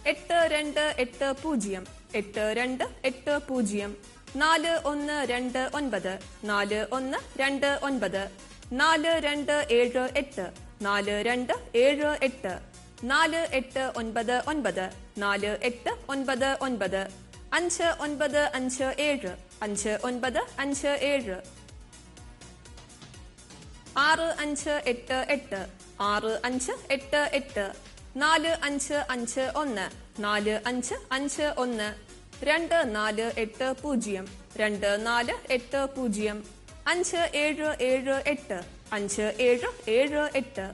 8280 8280 4129 4129 4278 4278 4899 4899 5957 5957 6588 6588 4551 4551 2480 2480 5778 5778 2459 2459 3390 3390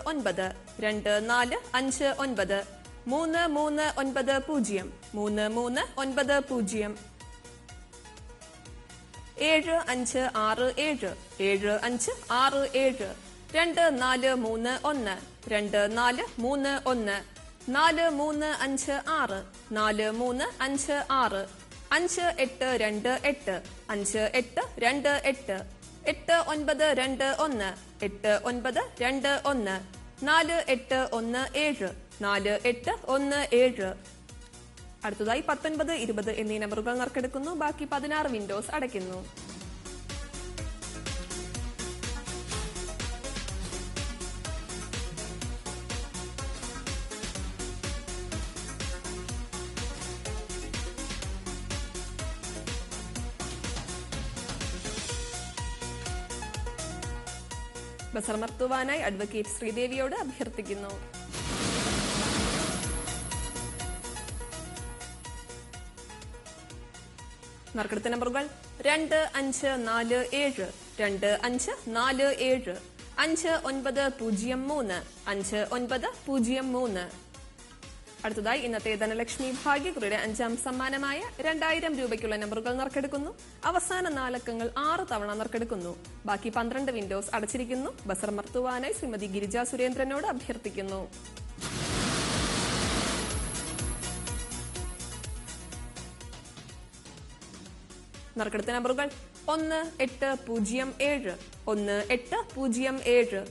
7567 7567 2431 2431 4356 4356 5828 5828 8921 8921 4817 4817 അടുത്തതായി 19, 20 എന്നീ നമ്പറുകൾ നറുക്കെടുക്കുന്നു. ബാക്കി 16 വിൻഡോസ് അടയ്ക്കുന്നു. ബസർമർത്തുവാനായി അഡ്വക്കേറ്റ് ശ്രീദേവിയോട് അഭ്യർത്ഥിക്കുന്നു. നറുക്കെടുത്ത നമ്പറുകൾ 2547 2547 5903 5903. അടുത്തതായി ഇന്നത്തെ ധനലക്ഷ്മി ഭാഗ്യക്കുറിയുടെ 5ാം സമ്മാനമായ 2000 രൂപയ്ക്കുള്ള നമ്പറുകൾ നറുക്കെടുക്കുന്നു. അവസാന 4 അക്കങ്ങൾ 6 തവണ നറുക്കെടുക്കുന്നു. ബാക്കി 12 വിൻഡോസ് അടച്ചിരിക്കുന്നു. ബസർമർത്തുവാനായി ശ്രീമതി ഗിരിജ സുരേന്ദ്രനോട് അഭ്യർത്ഥിക്കുന്നു. നറുക്കെടുത്ത നമ്പറുകൾ 1807 1807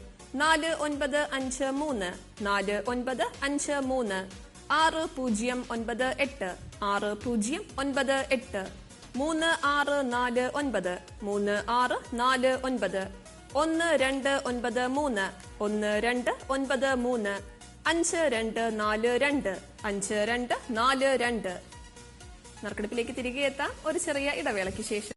4953 4953 6098 6098 3649 3649 1293 1293 5242 5242. നറുക്കെടുപ്പിലേക്ക് തിരികെ എത്താം ഒരു ചെറിയ ഇടവേളയ്ക്ക് ശേഷം.